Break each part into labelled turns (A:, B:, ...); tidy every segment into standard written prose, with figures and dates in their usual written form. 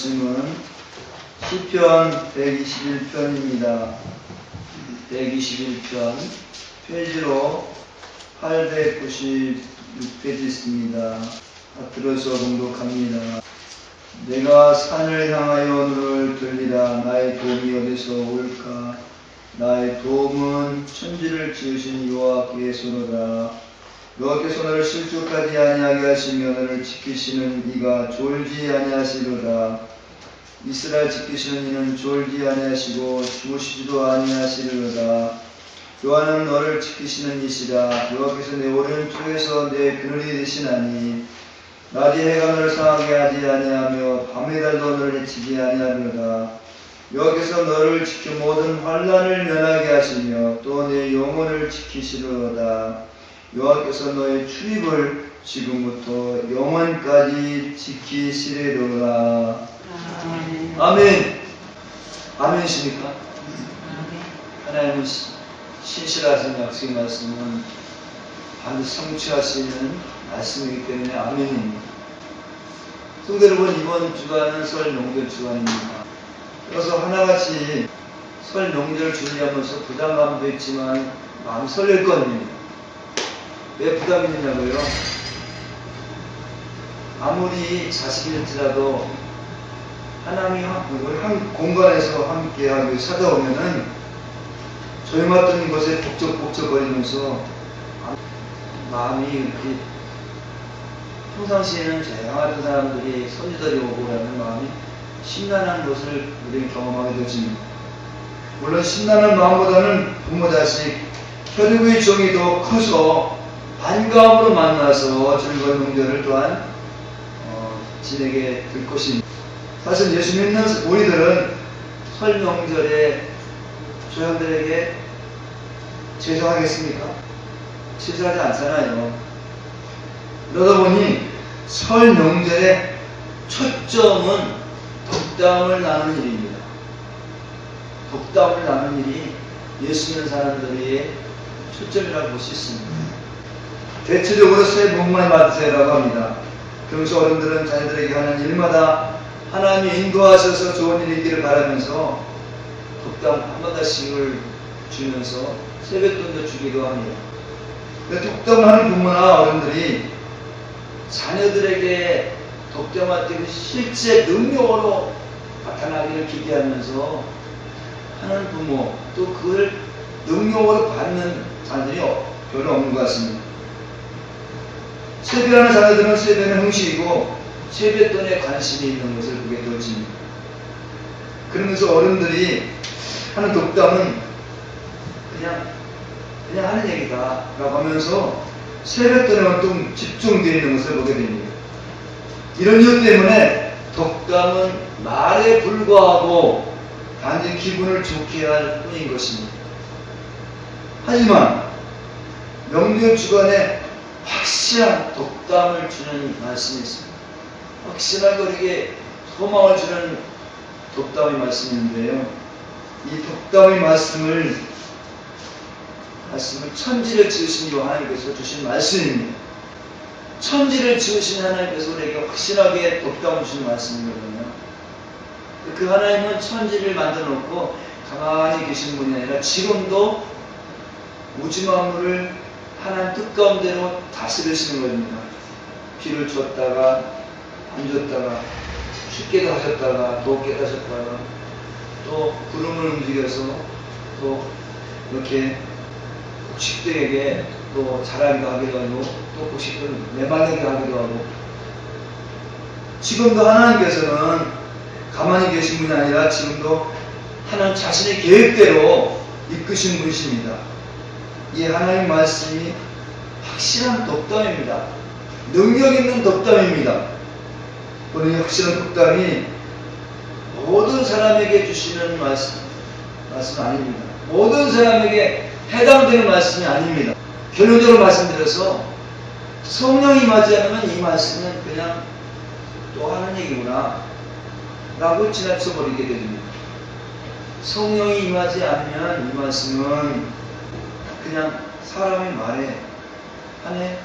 A: 말씀은 시편 121편입니다. 121편 페이지로 896페이지 있습니다. 들어서 봉독합니다. 내가 산을 향하여 눈을 들리라. 나의 도움이 어디서 올까? 나의 도움은 천지를 지으신 여호와께서로다. 여호와께서 너를 실족하지 아니하게 하시며 너를 지키시는 이가 졸지 아니하시리로다. 이스라엘 지키시는 이는 졸지 아니하시고 주무시지도 아니하시리로다. 여호와는 너를 지키시는 이시라. 여호와께서 내 오른쪽에서 내 그늘이 되시나니 낮에 해가 너를 상하게 하지 아니하며 밤의 달도 너를 해치지 아니하리로다. 여호와께서 너를 지켜 모든 환난을 면하게 하시며 또 내 영혼을 지키시리로다. 여호와께서 너의 출입을 지금부터 영원까지 지키시리로다. 아멘. 아멘이십니까? 하나님은 신실하신 약속의 말씀은 반드시 성취하시는 말씀이기 때문에 아멘입니다. 성도 여러분, 이번 주간은 설 명절 주간입니다. 그래서 하나같이 설 명절 준비하면서 부담감도 있지만 마음이 설렐 겁니다. 왜 부담이 되냐고요? 아무리 자식일지라도 하나님이 한 공간에서 함께하기 위해 찾아오면은 조용했던 곳에 복적복적거리면서 마음이 이렇게 평상시에는 조용하던 사람들이 손주들이 오고 그러면 마음이 심란한 것을 우리는 경험하게 되집니다. 물론 심란한 마음보다는 부모 자식 혈육의 정이 더 커서 반가움으로 만나서 즐거운 명절을 또한 지내게 될 것입니다. 사실 예수 믿는 우리들은 설 명절에 조상들에게 제사하겠습니까? 제사하지 않잖아요. 그러다 보니 설 명절의 초점은 덕담을 나누는 일입니다. 덕담을 나누는 일이 예수 믿는 사람들의 초점이라고 볼 수 있습니다. 대체적으로 새해 복 많이 받으세요라고 합니다. 평소 어른들은 자녀들에게 하는 일마다 하나님이 인도하셔서 좋은 일이 있기를 바라면서 덕담 한마디씩을 주면서 세뱃돈도 주기도 합니다. 덕담하는 부모나 어른들이 자녀들에게 덕담할 때 실제 능력으로 나타나기를 기대하면서 하는 부모, 또 그걸 능력으로 받는 자녀들이 별로 없는 것 같습니다. 세배하는 자녀들은 세배는 형식이고 세뱃돈에 관심이 있는 것을 보게 되어집니다. 그러면서 어른들이 하는 덕담은 그냥 하는 얘기다 라고 하면서 세뱃돈에만 좀 집중되어 있는 것을 보게 됩니다. 이런 이유 때문에 덕담은 말에 불과하고 단지 기분을 좋게 할 뿐인 것입니다. 하지만 명절 주간에 확실한 덕담을 주는 말씀이 있습니다. 확실하게 우리에게 소망을 주는 덕담의 말씀인데요. 이 덕담의 말씀을 천지를 지으신 하나님께서 주신 말씀입니다. 천지를 지으신 하나님께서 우리에게 확실하게 덕담을 주신 말씀이거든요. 그 하나님은 천지를 만들어 놓고 가만히 계신 분이 아니라 지금도 우주 만물을 하나님 뜻 가운데로 다스리시는 겁니다. 비를 줬다가 안 줬다가 춥게도 하셨다가 덥게도 하셨다가 또 구름을 움직여서 또 이렇게 곡식들에게 또 자라기도 하기도 하고 또 곡식들 메말리게 하기도 하고 지금도 하나님께서는 가만히 계신 분이 아니라 지금도 하나님 자신의 계획대로 이끄신 분이십니다. 이 하나님 말씀이 확실한 덕담입니다. 능력 있는 덕담입니다. 오늘 이 확실한 덕담이 모든 사람에게 주시는 말씀 아닙니다. 모든 사람에게 해당되는 말씀이 아닙니다. 결론적으로 말씀드려서 성령이 임하지 않으면 이 말씀은 그냥 또 하는 얘기구나 라고 지나쳐버리게 됩니다. 성령이 임하지 않으면 이 말씀은 그냥 사람의 말에 한해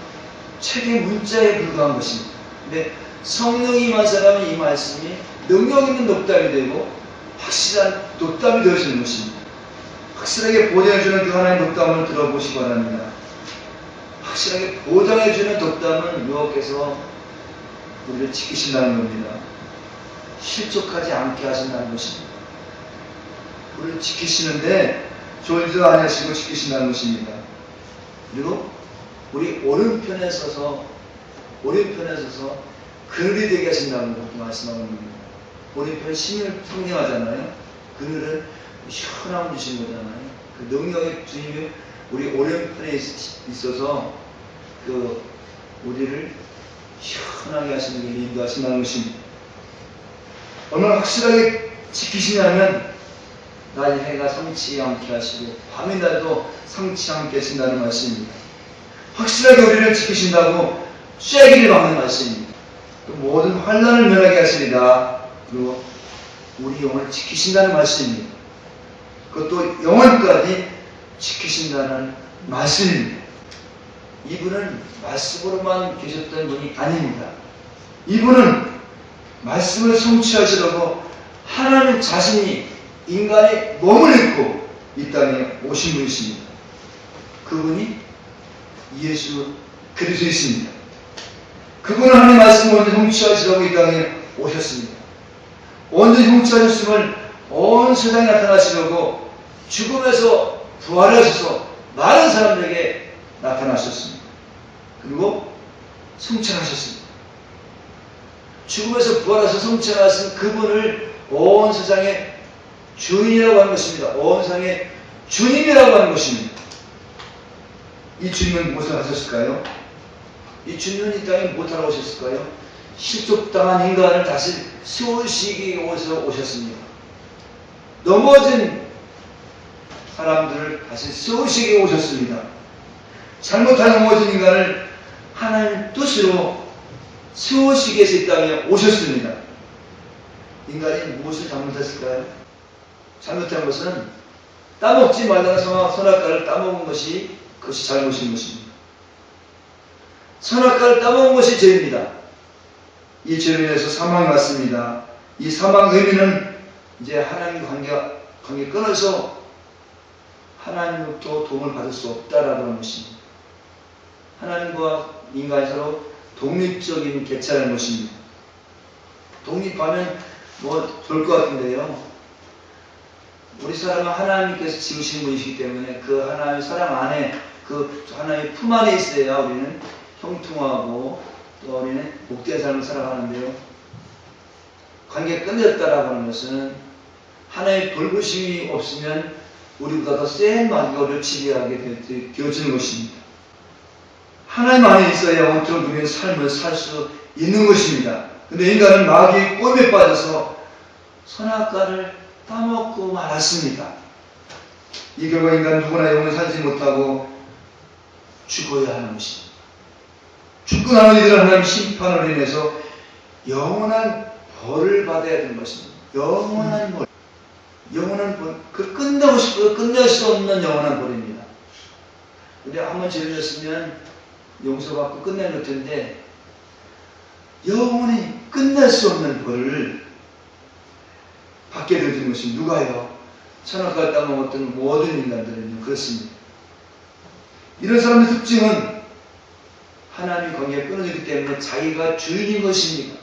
A: 책의 문자에 불과한 것입니다. 근데 성령이 임한 사람은 이 말씀이 능력 있는 독담이 되고 확실한 독담이 되어지는 것입니다. 확실하게 보장해주는 그 하나님의 독담을 들어보시기 바랍니다. 확실하게 보장해주는 독담은 여호와께서 우리를 지키신다는 겁니다. 실족하지 않게 하신다는 것입니다. 우리를 지키시는데 졸지도 아니하시고 지키신다는 것입니다. 그리고 우리 오른편에 서서 그늘이 되게 하신다는 것도 말씀하는 겁니다. 오른편 신을 상징하잖아요. 그늘은 시원함을 주신 거잖아요. 그 능력의 주님이 우리 오른편에 있어서 그 우리를 시원하게 하시는 게 인도하신다는 것입니다. 얼마나 확실하게 지키시냐면 낮이 해가 상치 않게 하시고 밤이 날도 상치 않게 하신다는 말씀입니다. 확실하게 우리를 지키신다고 쐐기를 막는 말씀입니다. 또 모든 환난을 면하게 하시리라. 그리고 우리 영혼을 지키신다는 말씀입니다. 그것도 영원까지 지키신다는 말씀입니다. 이분은 말씀으로만 계셨던 분이 아닙니다. 이분은 말씀을 성취하시려고 하나님 자신이 인간의 몸을 입고 이 땅에 오신 분이십니다. 그분이 예수 그리스도이십니다. 그분은 하나님의 말씀을 온전히 성취하시려고 이 땅에 오셨습니다. 온전히 성취하셨음을 온 세상에 나타나시려고 죽음에서 부활하셔서 많은 사람들에게 나타나셨습니다. 그리고 성취하셨습니다. 죽음에서 부활해서 성취하신 그분을 온 세상의 주인이라고 하는 것입니다. 온 세상의 주님이라고 하는 것입니다. 이 주님은 무엇을 하셨을까요? 이 주님은 이 땅에 무엇하러 오셨을까요? 실족당한 인간을 다시 세우시기 위해서 오셨습니다. 넘어진 사람들을 다시 세우시기 위해 오셨습니다. 잘못한 넘어진 인간을 하나님 뜻으로 세우시기 위해서 이 땅에 오셨습니다. 인간이 무엇을 잘못했을까요? 잘못한 것은 따먹지 말라는 선악과를 따먹은 것이 그것이 잘못인 것입니다. 선악과를 따먹은 것이 죄입니다. 이 죄로 인해서 사망이 왔습니다. 이 사망의 의미는 이제 하나님과 관계 끊어서 하나님으로부터 도움을 받을 수 없다라고 하는 것입니다. 하나님과 인간이 서로 독립적인 개체라는 것입니다. 독립하면 뭐 좋을 것 같은데요. 우리 사람은 하나님께서 지으신 분이시기 때문에 그 하나님의 사랑 안에 그 하나님의 품 안에 있어야 우리는 형통하고 또 우리는 복된 삶을 살아가는데요. 관계가 끊어졌다라고 하는 것은 하나님의 돌보심이 없으면 우리보다 더 센 마귀가 우리를 지배하게 되어지는 것입니다. 하나님 안에 있어야 온전히 우리는 삶을 살 수 있는 것입니다. 근데 인간은 마귀의 꼬임에 빠져서 선악과를 따먹고 말았습니다. 이 결과 인간은 누구나 영원히 살지 못하고 죽어야 하는 것입니다. 죽고 나면 이들은 하나님 심판으로 인해서 영원한 벌을 받아야 되는 것입니다. 영원한 벌. 영원한 벌. 그 끝내고 싶어도 끝낼 수 없는 영원한 벌입니다. 우리 한번 죄를 졌으면 용서받고 끝낼 것 텐데 영원히 끝낼 수 없는 벌을 받게 되는 것이 누가요? 선악과를 따먹었던 모든 인간들은요. 그렇습니다. 이런 사람의 특징은 하나님의 관계가 끊어지기 때문에 자기가 주인인 것입니다.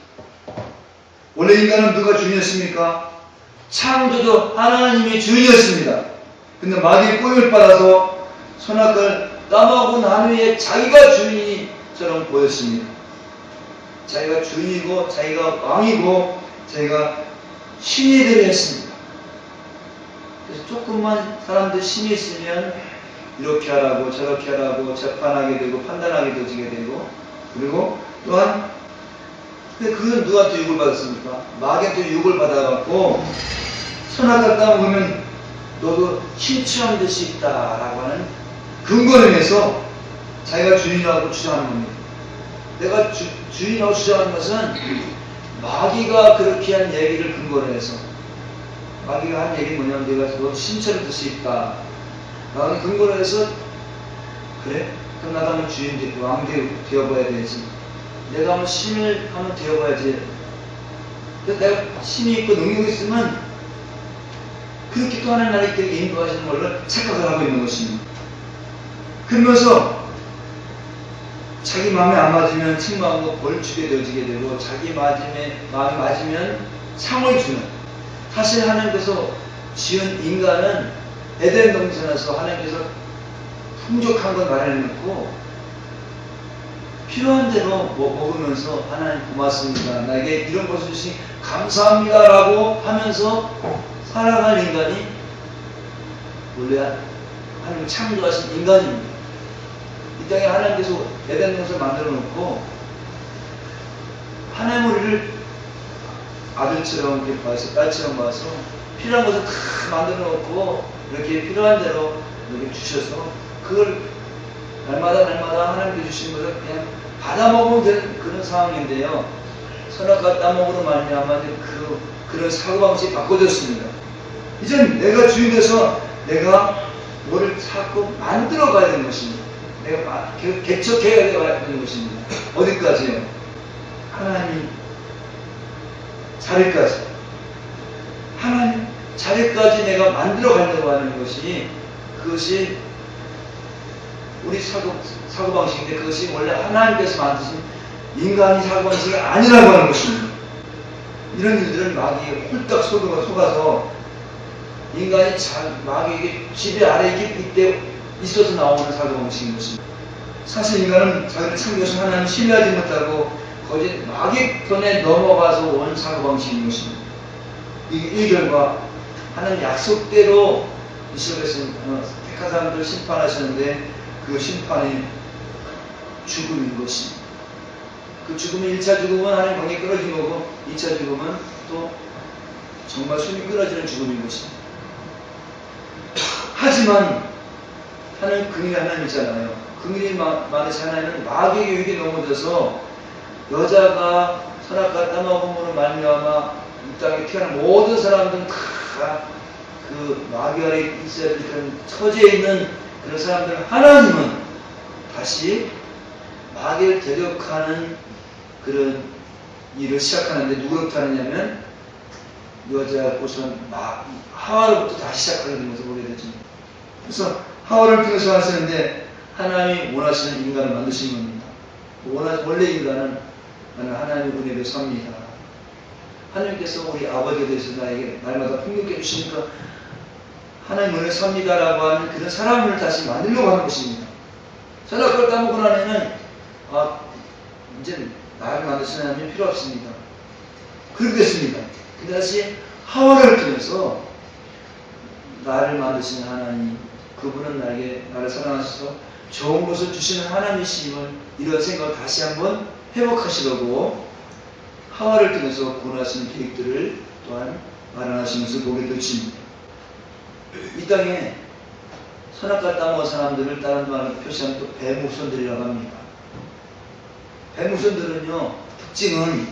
A: 원래 인간은 누가 주인이었습니까? 창조주 하나님이 주인이었습니다. 근데 마귀의 꼬임을 받아서 선악과를 따먹은 난 후에 자기가 주인처럼 보였습니다. 자기가 주인이고 자기가 왕이고 자기가 신이 되려 했습니다. 그래서 조금만 사람들 신이 있으면 이렇게 하라고 저렇게 하라고 재판하게 되고 판단하게 되게 되고 그리고 또한 근데 그건 누구한테 유혹을 받았습니까? 마귀한테 유혹을 받아갖고 선악과를 따먹으면 너도 심취한 듯이 있다라고 하는 근거를 해서 자기가 주인이라고 주장하는 겁니다. 내가 주인이라고 주장하는 것은 마귀가 그렇게 한 얘기를 근거로 해서 마귀가 한 얘기는 뭐냐면 내가 너 심취한 듯이 있다 라는 근거로 해서 그래? 그럼 나도 한번 주인 왕 되어봐야 되지 내가 한번 신을 한번 되어봐야지. 그래서 내가 힘이 있고 능력이 있으면 그렇게 또 하나님 나라에 인도하시는 걸로 착각을 하고 있는 것입니다. 그러면서 자기 마음에 안 맞으면 책망하고 벌 주게 되어지게 되고, 자기 마음에 맞으면 상을 주는, 사실 하나님께서 지은 인간은 에덴 동산에서 하나님께서 풍족한 걸 마련해놓고 필요한 대로 먹으면서 하나님 고맙습니다, 나에게 이런 것을 주시니 감사합니다 라고 하면서 살아갈 인간이 원래 하나님 창조하신 인간입니다. 이 땅에 하나님께서 에덴 동산을 만들어 놓고 하나님 우리를 아들처럼 이렇게 봐서, 딸처럼 봐서 필요한 것을 다 만들어 놓고 이렇게 필요한 대로 이렇게 주셔서 그걸 날마다 하나님께 주신 것을 그냥 받아 먹으면 되는 그런 상황인데요. 선악과 따먹으로 말미암아 그런 사고방식이 바꿔졌습니다. 이젠 내가 주인 돼서 내가 뭐를 자꾸 만들어 가야 되는 것입니다. 내가 개척해야 되는 것입니다. 어디까지요? 하나님 자리까지. 하나님 자리까지 내가 만들어 가려고 하는 것이, 그것이 우리 사고방식인데, 그것이 원래 하나님께서 만드신 인간의 사고방식이 아니라고 하는 것입니다. 이런 일들은 마귀에 홀딱 속아서 인간이 마귀에게 지배 아래 깊이 있어서 나오는 사고방식인 것입니다. 사실 인간은 자기를 창조하신 하나님 신뢰하지 못하고 거짓 마귀 편에 넘어가서 온 사고방식인 것입니다. 이 결과 하나님 약속대로 이스라엘에서 택한 사람들을 심판하셨는데 그 심판이 죽음인 것입니다. 그 죽음은 1차 죽음은 하나님 관계 끊어진 거고, 2차 죽음은 또 정말 숨이 끊어지는 죽음인 것입니다. 하지만 하나님 긍휼이 하나님이잖아요. 긍휼이 많으신 하나님은 마귀의 유혹에 넘어져서 여자가 선악과 따먹음으로 말미암아 이 땅에 태어난 모든 사람들은 다 그 마귀 아래 있어야 될 그런 처지에 있는 그런 사람들, 하나님은 다시 마귀를 대적하는 그런 일을 시작하는데, 누구로부터 하느냐면 여자로부터 하와로부터 다시 시작하게 된 것을 보게 되죠. 그래서 하와를 통해서 하시는데 하나님이 원하시는 인간을 만드신 겁니다. 원래 인간은 하나님의 은혜로 삽니다. 하나님께서 우리 아버지에 대해서 나에게 날마다 풍족해 주시니까 하나님 은혜 삽니다라고 하는 그런 사람을 다시 만들려고 하는 것입니다. 선악과를 따먹고 나면은 이제 나를 만드시는 하나님이 필요 없습니다. 그렇게 됐습니다. 근데 다시 하와를 통해서 나를 만드시는 하나님, 그분은 나를 사랑하셔서 좋은 것을 주시는 하나님이심을, 이런 생각을 다시 한번 회복하시려고 하와를 통해서 구원하시는 계획들을 또한 마련하신 것을 보게 되십니다. 이 땅에 선악과 따먹은 사람들을 다른 말로 표시하면 또 뱀후손들이라고 합니다. 뱀후손들은요, 특징은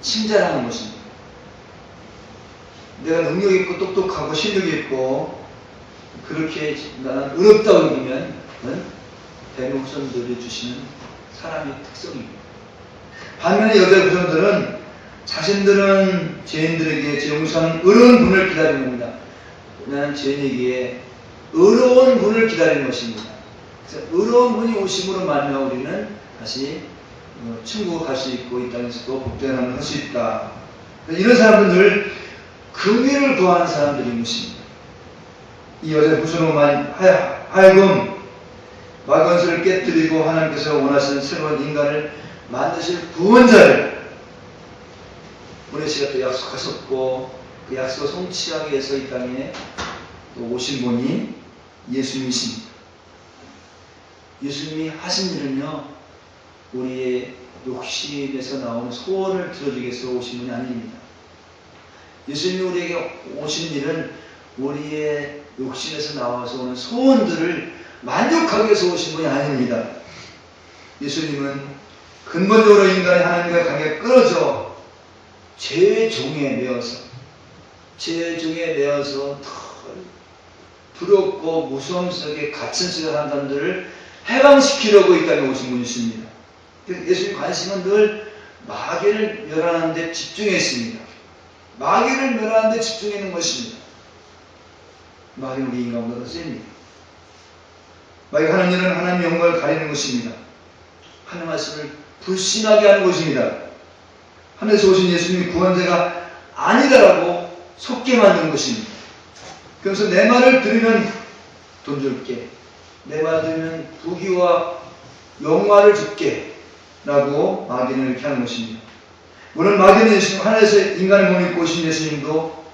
A: 칭찬하는 것입니다. 내가 능력 있고 똑똑하고 실력 있고 그렇게 나는 어렵다고 여기면 뱀후손들이 주시는 사람의 특성입니다. 반면에 여자 후손들은 자신들은 죄인들에게 용서하는 어려운 분을 기다리는 겁니다. 나는 죄인에게 어려운 분을 기다리는 것입니다. 그래서 어려운 분이 오심으로 말미암아 우리는 다시 천국을 갈 수 있고 이 땅에서도 복된 하나님을 할 수 있다. 이런 사람들은 늘 긍휼을 구하는 사람들인 것입니다. 이 여자 후손으로 하여금 마건수를 깨뜨리고 하나님께서 원하시는 새로운 인간을 만드실 구원자를 보내시가 또 약속하셨고, 그 약속을 성취하기 위해서 이 땅에 또 오신 분이 예수님이십니다. 예수님이 하신 일은요, 우리의 욕심에서 나오는 소원을 들어주기 위해서 오신 분이 아닙니다. 예수님이 우리에게 오신 일은 우리의 욕심에서 나와서 오는 소원들을 만족하기 위해서 오신 분이 아닙니다. 예수님은 근본적으로 인간이 하나님과 관계가 끊어져 죄의 종에 매어서 두렵고 무서움 속에 갇힌 사람들을 해방시키려고 이 땅에 오신 분이십니다. 예수님의 관심은 늘 마귀를 멸하는 데 집중해 있습니다. 마귀를 멸하는 데 집중해 있는 것입니다. 마귀는 우리 인간보다 셉니다. 마귀가 하는 일은 하나님의 영광을 가리는 것입니다. 하나님 말씀을 불신하게 하는 것입니다. 하늘에서 오신 예수님이 구원자가 아니다라고 속게 만드는 것입니다. 그래서 내 말을 들으면 돈 줄게, 내 말 들으면 부귀와 영화를 줄게 라고 마귀는 이렇게 하는 것입니다. 물론 마귀는 예수님, 하늘에서 인간의 몸을 입고 오신 예수님도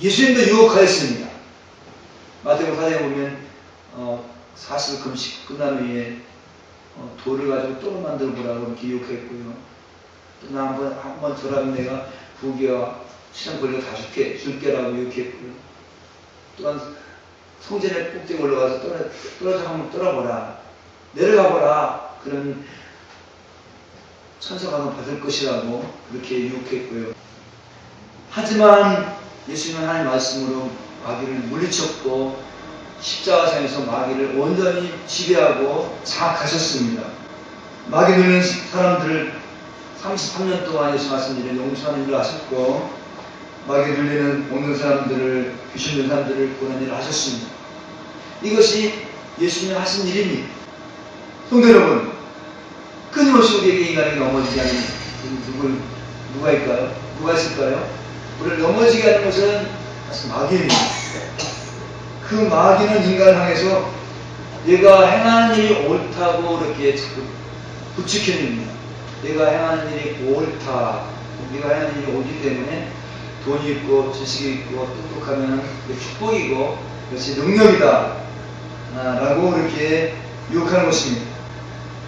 A: 유혹하였습니다. 마태복음 4장에 보면 40일 금식 끝난 후에 돌을 가지고 또 만들어 보라고 이렇게 유혹했고요. 또 나 한번 저라면 내가 부귀와 시장 권리를 다 줄게라고 유혹했고요. 또한 성전의 꼭대기에 올라가서 떨어져 한번 떨어보라, 내려가보라, 그런 천사가 받을 것이라고 그렇게 유혹했고요. 하지만 예수님은 하나님 말씀으로 마귀를 물리쳤고 십자가상에서 마귀를 온전히 지배하고 장악하셨습니다. 마귀 들리는 사람들을 33년 동안 예수 말씀드린 용서하는 일을 하셨고, 마귀 들리는 모든 사람들을, 귀신 들린 사람들을 구하는 일을 하셨습니다. 이것이 예수님이 하신 일입니다. 성도 여러분, 끊임없이 우리에게 인간에게 넘어지게 하는 누가 있을까요? 우리를 넘어지게 하는 것은 사실 마귀입니다. 그 마귀는 인간을 향해서 내가 행하는 일이 옳다고 이렇게 자꾸 부추겨냅니다. 내가 행하는 일이 옳다, 내가 행하는 일이 옳기 때문에 돈이 있고 지식이 있고 똑똑하면 축복이고 그것이 능력이다 라고 이렇게 유혹하는 것입니다.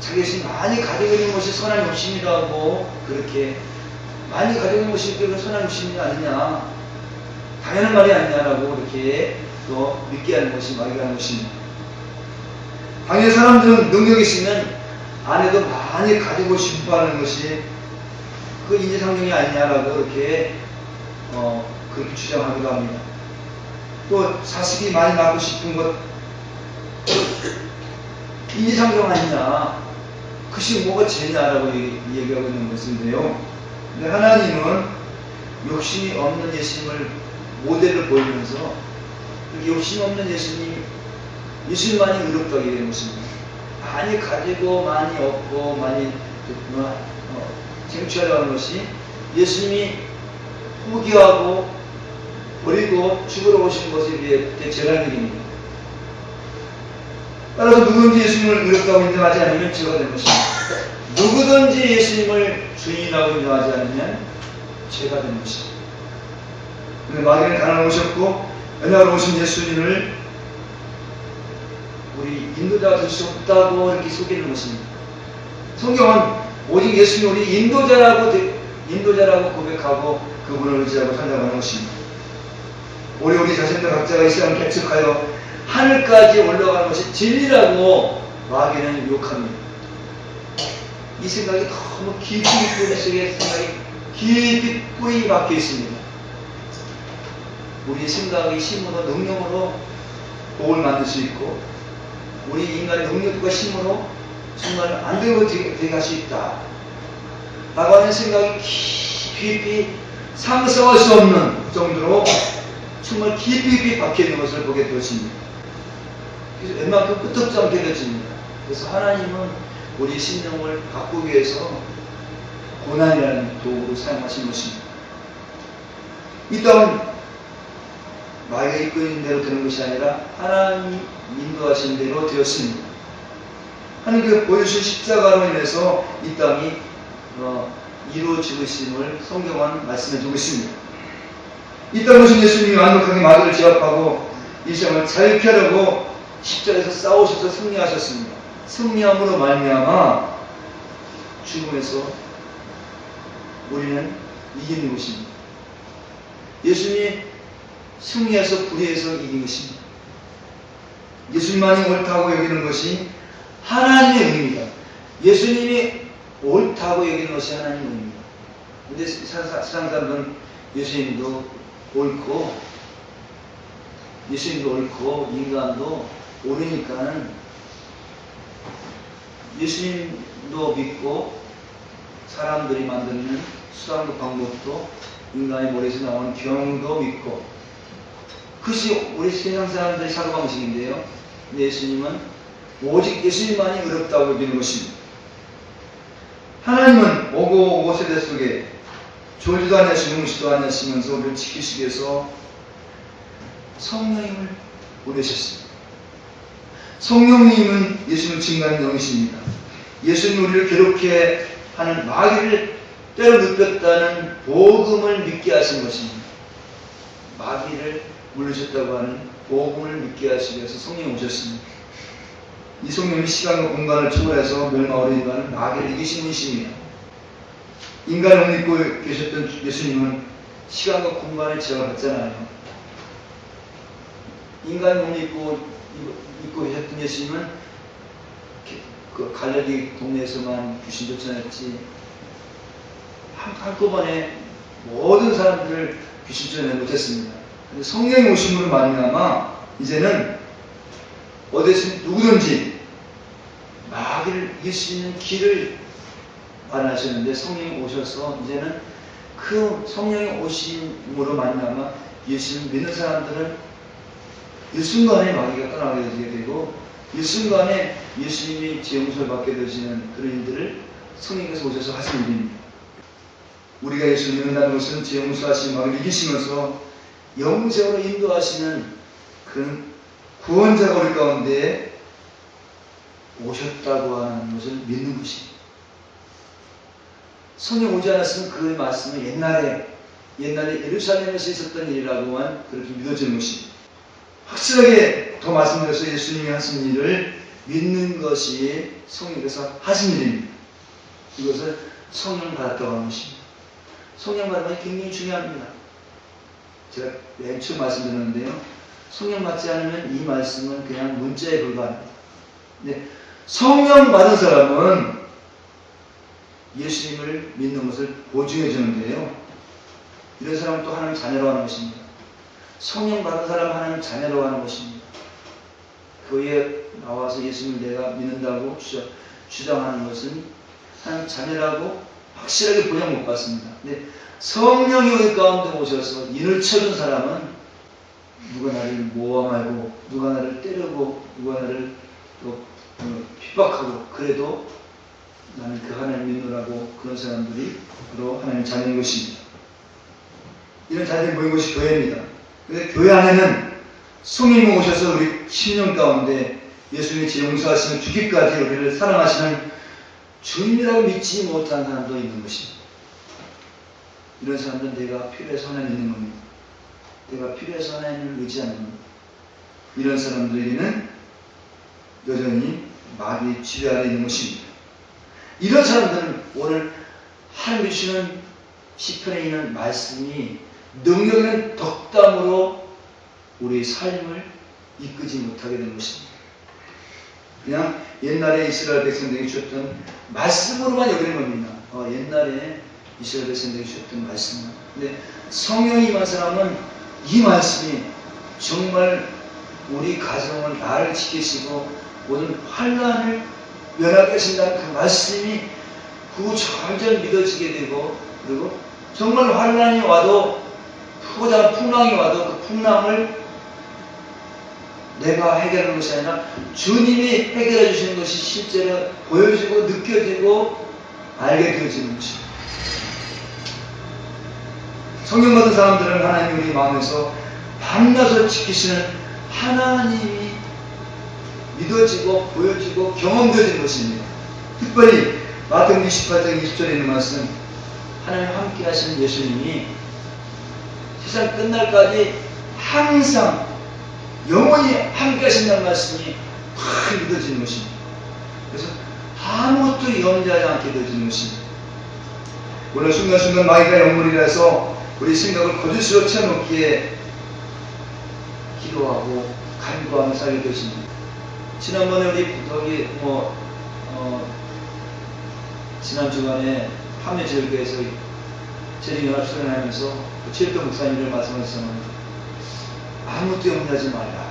A: 자기 자신이 많이 가지고 있는 것이 선한 욕심이라고, 그렇게 많이 가지고 있는 것이 선한 욕심이 아니냐, 당연한 말이 아니냐라고 이렇게 또 믿게 하는 것이 마귀가 하는 것입니다. 당연히 사람들은 능력이 있으면 아내도 많이 가지고 싶어 하는 것이 그 인지상정이 아니냐라고 이렇게 그렇게 주장하기도 합니다. 또 자식이 많이 낳고 싶은 것 인지상정 아니냐, 그것이 뭐가 죄냐라고 얘기하고 있는 것인데요. 근데 하나님은 욕심이 없는 예수님을 모델을 보이면서 욕심 없는 예수님만이 의롭다고 얘기하는 것입니다. 많이 가지고 많이 얻고 많이 쟁취하려고 하는 것이 예수님이 포기하고 버리고 죽으러 오신 것에 비해 대체라는 얘기입니다. 따라서 누구든지 예수님을 의롭다고 인정하지 않으면 죄가 되는 것입니다. 누구든지 예수님을 주인이라고 인정하지 않으면 죄가 되는 것입니다. 그런데 마귀는 가난하고 오셨고 연약으로 오신 예수님을 우리 인도자가 될 수 없다고 이렇게 속이는 것입니다. 성경은 오직 예수님 우리 인도자라고 고백하고 그분을 의지하고 산다고 하는 것입니다. 우리 자신들 각자가 이 시간을 개척하여 하늘까지 올라가는 것이 진리라고 마귀는 유혹합니다. 이 생각이 너무 깊이 우리 속에 생각이 깊이 뿌리 박혀 있습니다. 우리 생각의 힘으로 능력으로 복을 만들 수 있고 우리 인간의 능력과 힘으로 정말 안 되고 되게 할 수 있다 라고 하는 생각이 깊이 상상할 수 없는 정도로 정말 깊이 박혀있는 것을 보게 되었습니다. 그래서 웬만큼 끄떡지 않게 되어집니다. 그래서 하나님은 우리 심령을 바꾸기 위해서 고난이라는 도구를 사용하신 것입니다. 이 땅은 마귀가 이끄는 대로 되는 것이 아니라 하나님 인도하신 대로 되었습니다. 하나님께서 보여주신 십자가로 인해서 이 땅이 이루어지고 있음을 성경은 말씀해주고 있습니다. 이 땅 오신 예수님이 완벽하게 마귀를 제압하고 이 세상을 자유케 하려고 십자가에서 싸우셔서 승리하셨습니다. 승리함으로 말미암아 죽음에서 우리는 이기는 것입니다. 예수님이 승리해서 불의해서 이긴 것입니다. 예수님만이 옳다고 여기는 것이 하나님의 의입니다. 예수님이 옳다고 여기는 것이 하나님의 의입니다. 근데 세상 사람들은 예수님도 옳고 인간도 옳으니까는 예수님도 믿고 사람들이 만드는 수단과 방법도 인간의 머리에서 나오는 경도 믿고, 그것이 우리 세상 사람들의 사고방식인데요. 예수님은 오직 예수님만이 의롭다고 여기는 것입니다. 하나님은 오고 세대 속에 졸지도 않으시고 뭉치도 않으시면서 우리를 지키시기 위해서 성령님을 보내셨습니다. 성령님은 예수님을 증거하는 영이십니다. 예수님 우리를 괴롭게 하는 마귀를 때려 눕혔다는 복음을 믿게 하신 것입니다. 마귀를 물리셨다고 하는 복음을 믿게 하시기 위해서 성령이 오셨습니다. 이 성령이 시간과 공간을 초월해서 멸망으로 인간은 마귀를 이기신 분이십니다. 인간을 못 믿고 계셨던 예수님은 시간과 공간을 제어했잖아요. 인간을 못 믿고 계셨던 예수님은 그 갈릴리 동네에서만 귀신 쫓아냈지, 한꺼번에 모든 사람들을 귀신 쫓아내지 못했습니다. 근데 성령이 오심으로 말미암아 이제는 어디서 누구든지 마귀를 이길 수 있는 길을 마련하셨는데, 성령이 오셔서 이제는 그 성령이 오심으로 말미암아 예수님을 믿는 사람들은 일순간에 마귀가 떠나게 되고 일순간에 예수님이 죄용서를 받게 되시는 그런 일들을 성령께서 오셔서 하신 일입니다. 우리가 예수를 믿는다는 것은 죄용서하신 마귀를 이기시면서 영생으로 인도하시는 그런 구원자가 우리 가운데 오셨다고 하는 것을 믿는 것입니다. 성령 오지 않았으면 그 말씀은 옛날에 예루살렘에서 있었던 일이라고만 그렇게 믿어지는 것입니다. 확실하게 더 말씀드려서 예수님이 하신 일을 믿는 것이 성령께서 하신 일입니다. 이것을 성령 받았다고 하는 것입니다. 성령 받는 것이 굉장히 중요합니다. 제가 맨 처음 말씀드렸는데요. 성령 받지 않으면 이 말씀은 그냥 문자에 불과합니다. 근데 성령 받은 사람은 예수님을 믿는 것을 보증해 주는데요. 이런 사람은 또 하나님 자녀로 하는 것입니다. 성령 받은 사람 하나님 자녀로 하는 것입니다. 교회에 나와서 예수님을 내가 믿는다고 주장하는 것은 하나님 자녀라고 확실하게 보장 못 받습니다. 근데 성령이 우리 가운데 오셔서 인을 쳐준 사람은 누가 나를 모함하고 누가 나를 때리고 누가 나를 또 핍박하고 그래도 나는 그 하나님 믿노라고 그런 사람들이 바로 하나님 자녀인 것입니다. 이런 자녀들이 모인 것이 교회입니다. 근데 교회 안에는 성령이 오셔서 우리 심령 가운데 예수님의 죄 용서하시는 죽기까지 우리를 사랑하시는 주님이라고 믿지 못한 사람도 있는 것입니다. 이런 사람들은 내가 필요해서 하나님 믿는 겁니다. 내가 필요해서 하나님을 의지하는 겁니다. 이런 사람들에게는 여전히 마귀의 지배 아래 있는 것입니다. 이런 사람들은 오늘 하나님 주시는 시편에 있는 말씀이 능력 있는 덕담으로 우리의 삶을 이끄지 못하게 된 것입니다. 그냥 옛날에 이스라엘 백성들에게 주셨던 말씀으로만 여기는 겁니다. 옛날에 이스라엘 백성들에게 주셨던 말씀만. 근데 성령이 임한 사람은 이 말씀이 정말 우리 가정을 나를 지키시고 모든 환난을 면하게 하신다는 그 말씀이 점점 믿어지게 되고, 그리고 정말 환난이 와도 크고자 풍랑이 와도 그 풍랑을 내가 해결하는 것이 아니라 주님이 해결해 주시는 것이 실제로 보여지고 느껴지고 알게 되어지는 것입니다. 성령 받은 사람들은 하나님이 우리 마음에서 밤낮을 지키시는 하나님이 믿어지고 보여지고 경험되어지는 것입니다. 특별히 마태복음 28장 20절에 있는 말씀, 하나님 함께 하시는 예수님이 세상 끝날까지 항상 영원히 함께 하신다는 말씀이 확 믿어지는 것입니다. 그래서 아무것도 염려하지 않게 되어지는 것입니다. 오늘 순간순간 마귀가 영물이라 해서 우리 생각을 거짓으로 채워놓기에 기도하고 간구하며 살게 되십니다. 지난번에 우리 지난 주간에 함해제일교회에서 재림연합 수련하면서 최일도 목사님들 말씀하셨잖아요. 아무것도 염려하지 말라.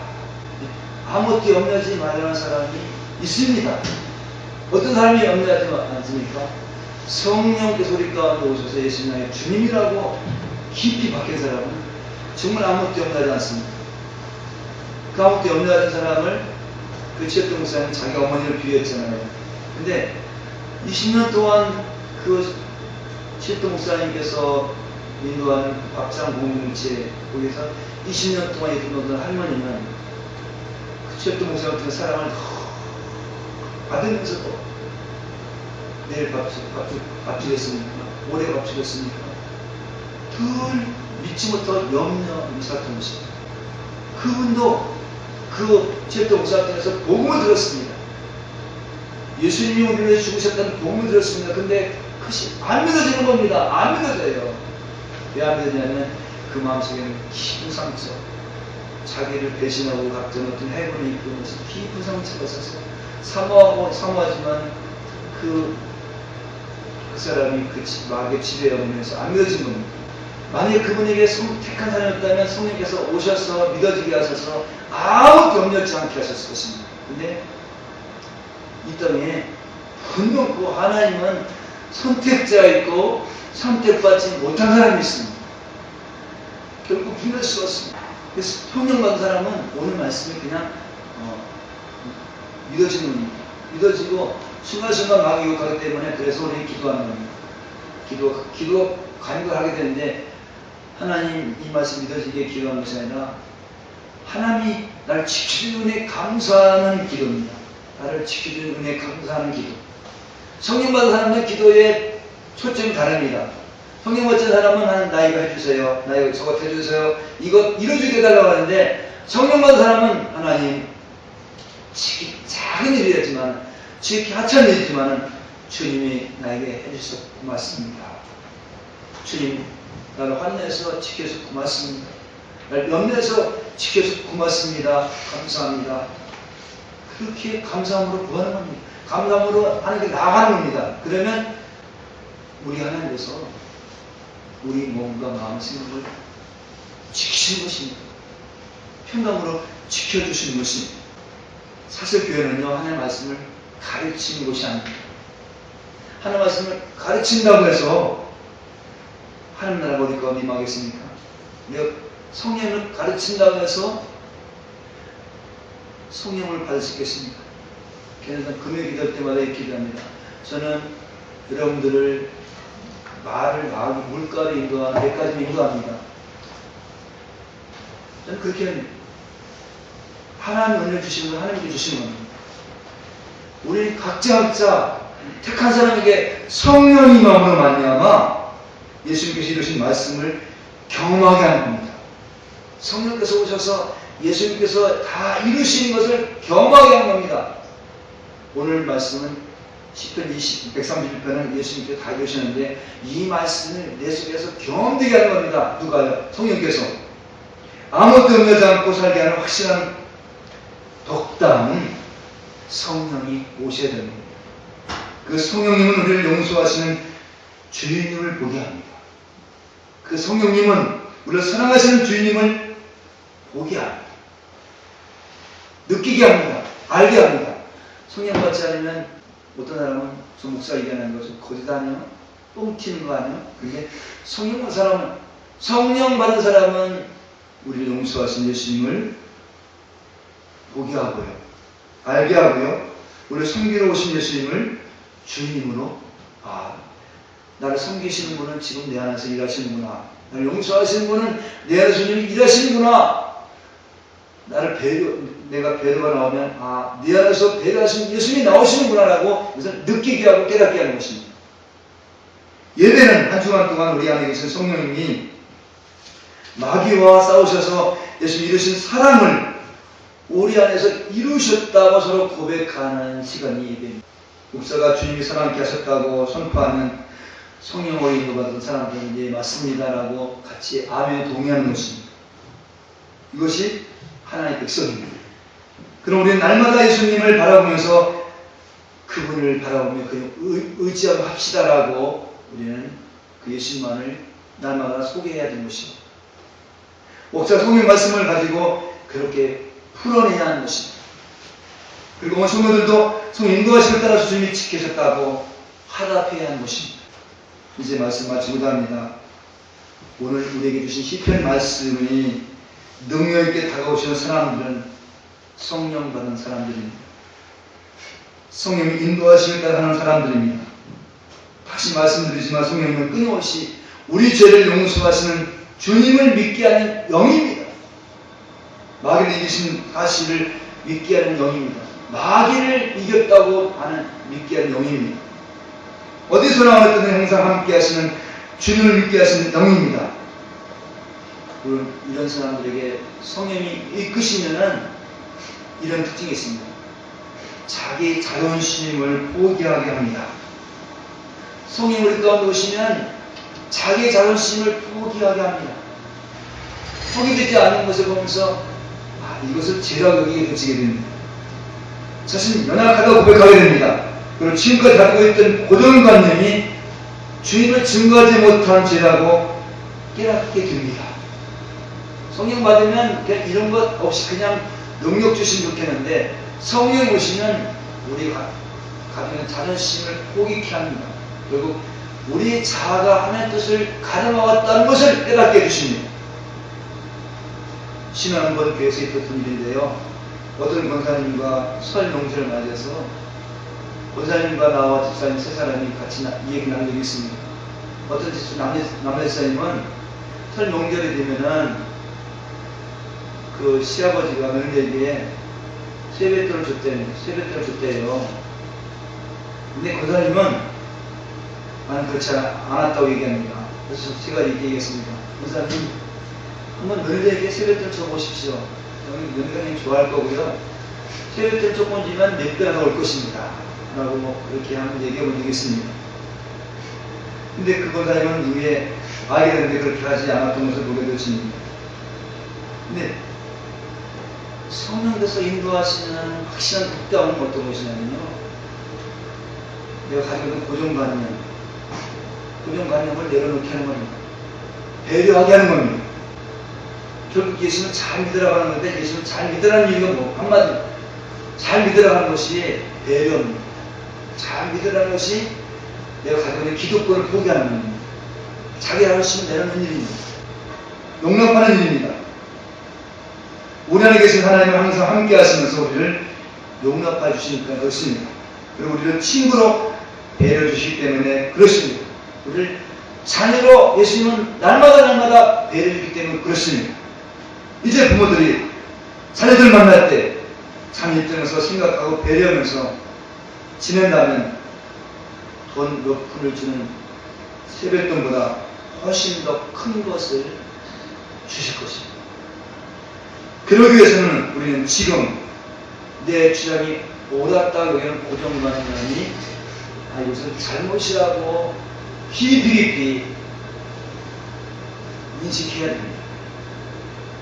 A: 아무것도 염려하지 말라는 사람이 있습니다. 어떤 사람이 염려하지 않습니까? 성령께서 우리 가운데 오셔서 예수님의 주님이라고 깊이 박힌 사람은 정말 아무것도 염려하지 않습니다. 그 아무것도 염려하는 사람을 그 최혁동 목사님이 자기 어머니를 비유했잖아요. 근데 20년 동안 그 최혁동 목사님께서 인도하는 밥상 공동체 거기서 20년 동안 이끌어오던 할머니는 그 최혁동 목사 같은 사랑을 받으면서도 내일 밥 주겠습니까? 올해 밥 주겠습니까? 늘 믿지 못할 염려 미사했던 것입니다. 그분도 그 최혁동 목사 통해서 복음을 들었습니다. 예수님이 우리를 위해 죽으셨다는 복음을 들었습니다. 근데 그것이 안 믿어지는 겁니다. 안 믿어져요. 왜 안 믿어지냐면 그 마음속에는 깊은 상처, 자기를 배신하고 각종 어떤 해군이 이끌면서 깊은 상처가 있어서 사모하지만 그 사람이 그 마귀의 지배에 의해서 안 믿어진 겁니다. 만약에 그분에게 택한 사람이었다면 성령께서 오셔서 믿어지게 하셔서 아무것도 염려치 않게 하셨을 것입니다. 근데 이 땅에 분명히 하나님은 선택자가 있고 선택받지 못한 사람이 있습니다. 결국 분별 수가 없습니다. 그래서 성령 받은 사람은 오늘 말씀이 그냥 믿어지는 겁니다. 믿어지고 순간순간 막 유혹하기 때문에 그래서 우리 기도하는 겁니다. 기도 간구하게 되는데 하나님 이 말씀 믿어지게 기도하는 것이 아니라 하나님이 나를 지켜주는 은혜에 감사하는 기도입니다. 나를 지켜주는 은혜에 감사하는 기도. 성령 받은 사람은 기도에 초점이 다릅니다. 성령 받은 사람은 하나님 나 이거 해주세요. 나 이거 저것 해주세요. 이거 이뤄주게 해달라고 하는데 성령 받은 사람은 하나님 작은 일이었지만 지극히 하찮은 일이지만 주님이 나에게 해주셔서 고맙습니다. 주님 나를 환내해서 지켜서 고맙습니다. 나를 염려해서 지켜서 고맙습니다. 감사합니다. 그렇게 감사함으로 구하는 겁니다. 감사함으로 하나님께 나아가는 겁니다. 그러면 우리 하나님께서 우리 몸과 마음 생각을 지키시는 것입니다. 평강으로 지켜주시는 것입니다. 사실 교회는요 하나님의 말씀을 가르치는 것이 아닙니다. 하나님의 말씀을 가르친다고 해서 하나님 나라가 어디 가운데 임하겠습니까? 성령을 가르친다고 해서 성령을 받을 수 있겠습니까? 걔네는 금요 기도할 때마다 이렇게 기도합니다. 저는 여러분들을 말을 나오기 물가로 인도하는 데까지 인도합니다. 저는 그렇게 합니다. 하나님 은혜 주시는 건 하나님께 주시는 겁니다. 우리 각자 택한 사람에게 성령의 마음으로 말미암아 예수님께서 이루신 말씀을 경험하게 하는 겁니다. 성령께서 오셔서 예수님께서 다 이루신 것을 경험하게 하는 겁니다. 오늘 말씀은 시편 131편은 예수님께서 다 이루셨는데 이 말씀을 내 속에서 경험되게 하는 겁니다. 누가요? 성령께서. 아무것도 염려하지 않고 살게 하는 확실한 독담은 성령이 오셔야 됩니다. 그 성령님은 우리를 용서하시는 주인님을 보게 합니다. 그 성령님은 우리를 사랑하시는 주인님을 보게 합니다. 느끼게 합니다. 알게 합니다. 성령 받지 않으면 어떤 사람은 저 목사 얘기하는 거 좀 거짓 아니야? 뻥 튀는 거 아니야? 근데 성령 받은 사람은 우리를 용서하신 예수님을 보게 하고요. 알게 하고요. 우리를 섬기러 오신 예수님을 주인님으로 나를 섬기시는 분은 지금 내 안에서 일하시는구나. 나를 용서하시는 분은 내 안에서 일하시는구나. 내가 배려가 나오면 내 안에서 배려하시는 예수님이 나오시는구나라고 느끼게 하고 깨닫게 하는 것입니다. 예배는 한 주간 동안 우리 안에 계신 성령님이 마귀와 싸우셔서 예수님 이루신 사랑을 우리 안에서 이루셨다고 서로 고백하는 시간이 예배입니다. 목사가 주님이 사랑케 하셨다고 선포하는 성령으로 인도받은 사람들은 이제 맞습니다라고 같이 아멘 동의하는 것입니다. 이것이 하나님의 백성입니다. 그럼 우리는 날마다 예수님을 바라보면서 그분을 바라보며 그를 의지하고 합시다라고 우리는 그 예수님만을 날마다 소개해야 되는 것입니다. 목사 성령 말씀을 가지고 그렇게 풀어내야 하는 것입니다. 그리고 오늘 성도들도 성령 인도하심을 따라서 주님이 지키셨다고 화답해야 하는 것입니다. 이제 말씀 마치고자 합니다. 오늘 우리에게 주신 시편 말씀이 능력 있게 다가오시는 사람들은 성령 받은 사람들입니다. 성령이 인도하심을 따라하는 사람들입니다. 다시 말씀드리지만 성령은 끊임없이 우리 죄를 용서하시는 주님을 믿게 하는 영입니다. 마귀를 이기신 사실을 믿게 하는 영입니다. 마귀를 이겼다고 하는 믿게 하는 영입니다. 어디서나 어느 때는 항상 함께 하시는 주님을 믿게 하시는 영입니다. 이런 사람들에게 성령이 이끄시면은 이런 특징이 있습니다. 자기 자존심을 포기하게 합니다. 성령이 우리 가운데 오시면 자기 자존심을 포기하게 합니다. 포기되지 않는 것을 보면서 이것을 죄라고 여기게 되지게 됩니다. 자신이 연약하다고 고백하게 됩니다. 그리고 지금까지 갖고 있던 고정관념이 주님을 증거하지 못한 죄라고 깨닫게 됩니다. 성령 받으면 그냥 이런 것 없이 그냥 능력 주시면 좋겠는데 성령 오시면 우리가 가지고 있는 자존심을 포기케 합니다. 결국 우리 자아가 하나님의 뜻을 가져나왔다는 것을 깨닫게 해주십니다. 신앙은 번 교회에서 있었던 일인데요. 어떤 권사님과 설 명절을 맞이해서 권사님과 나와 집사님 세 사람이 같이 이 얘기를 나눈 적이 있습니다. 어떤 남자 집사님은 설 명절이 되면은 그 시아버지가 며느리에게 세뱃돈을 줬대요. 근데 권사님은 나는 그렇지 않았다고 얘기합니다. 그래서 제가 이렇게 얘기했습니다. 권사님, 한번 며느리에게 세뱃돈 줘보십시오. 며느리가 굉장히 좋아할 거고요. 세뱃돈 조금 주면 몇 배가 올 것입니다. 라고 그렇게 한번 얘기해 보겠습니다. 근데 그 권사님은 이후에 알게 됐는데 그렇게 하지 않았던 것을 보게 되었습니다. 근데 성령께서 인도하시는 확실한 독담은 어떤 것이냐면요. 내가 가지고 있는 고정관념을 내려놓게 하는 겁니다. 배려하게 하는 겁니다. 결국 예수는 잘 믿으라고 하는 건데 예수는 잘 믿으라는 이유가 뭐? 한마디로 잘 믿으라는 것이 배려입니다. 잘 믿으라는 것이 내가 가지고 있는 기독권을 포기하는 겁니다. 자기 자존심을 내놓는 일입니다. 용납하는 일입니다. 우리 안에 계신 하나님은 항상 함께 하시면서 우리를 용납해 주시니까 그렇습니다. 그리고 우리를 친구로 배려해 주시기 때문에 그렇습니다. 우리를 자녀로 예수님은 날마다 배려해 주기 때문에 그렇습니다. 이제 부모들이 자녀들 만날 때 자녀 입장에서 생각하고 배려하면서 지낸다면 돈 몇 푼을 주는 세뱃돈보다 훨씬 더 큰 것을 주실 것입니다. 그러기 위해서는 우리는 지금 내 주장이 옳았다고 여기는 고정관념이 이것은 잘못이라고 깊이 인식해야 됩니다.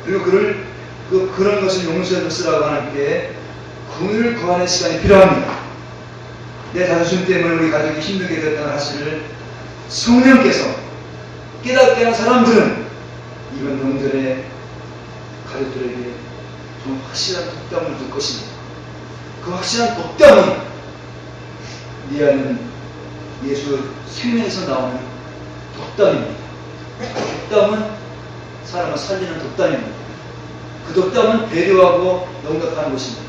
A: 그리고 그런 것을 용서해 쓰라고 하나님께 긍휼을 구하는 시간이 필요합니다. 내 자존심 때문에 우리 가족이 힘들게 됐다는 사실을 성령께서 깨닫게 하는 사람들은 이번 명절에 가족들에게 좀 확실한 독담을 줄 것입니다. 그 확실한 독담은 네 안에는 예수 생명에서 나오는 독담입니다. 독담은 사람을 살리는 독담입니다. 그 독담은 배려하고 용납하는 것입니다.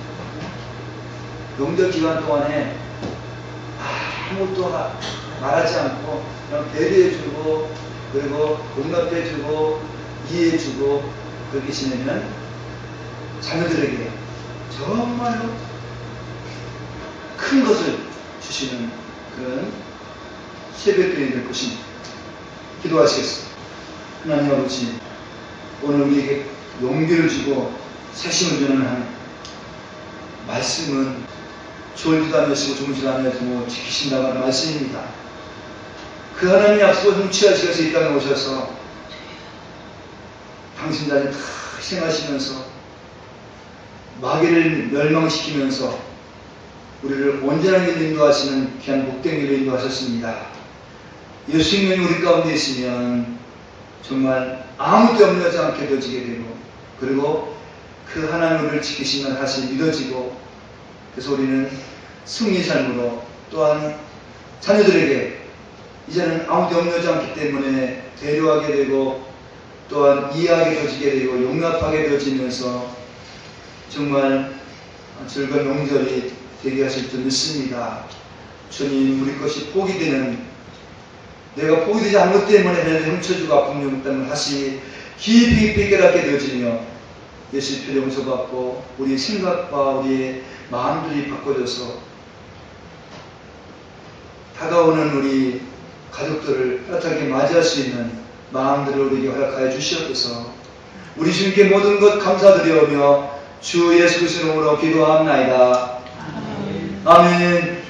A: 명절 기간 동안에 아무것도 말하지 않고 그냥 배려해주고 그리고 용납해주고 이해해주고 그렇게 지내면 자녀들에게 정말로 큰 것을 주시는 그런 세뱃돈이 될 것입니다. 기도하시겠습니다. 하나님 아버지, 오늘 우리에게 용기를 주고 새심을 주는 하나님, 말씀은 졸지도 않으시고 주무지도 않으시고 지키신다고 하는 말씀입니다. 그 하나님의 약속을 훔치하시기 위해서 이 땅에 오셔서 당신 자녀 다 희생하시면서 마귀를 멸망시키면서 우리를 온전한 길로 인도하시는 귀한 복된 길로 인도하셨습니다. 예수 생명이 우리 가운데 있으면 정말 아무 데 없지 않게 되어지게 되고 그리고 그 하나님 우리를 지키시는 사실이 믿어지고 그래서 우리는 승리 삶으로 또한 자녀들에게 이제는 아무도 염려하지 않기 때문에 배려하게 되고 또한 이해하게 되어지게 되고 용납하게 되어지면서 정말 즐거운 명절이 되게 하실 줄 믿습니다. 주님, 우리 것이 포기되는, 내가 포기되지 않은 것 때문에 내가 훔쳐주고 아픔이 없다면 다시 깊이 깨닫게 되어지며 예수의 피로 용서받고 우리 생각과 우리의 마음들이 바꿔져서 다가오는 우리 가족들을 따뜻하게 맞이할 수 있는 마음들을 우리에게 허락하여 주시옵소서. 우리 주님께 모든 것 감사드리오며 주 예수 그리스도로 기도합나이다. 아멘.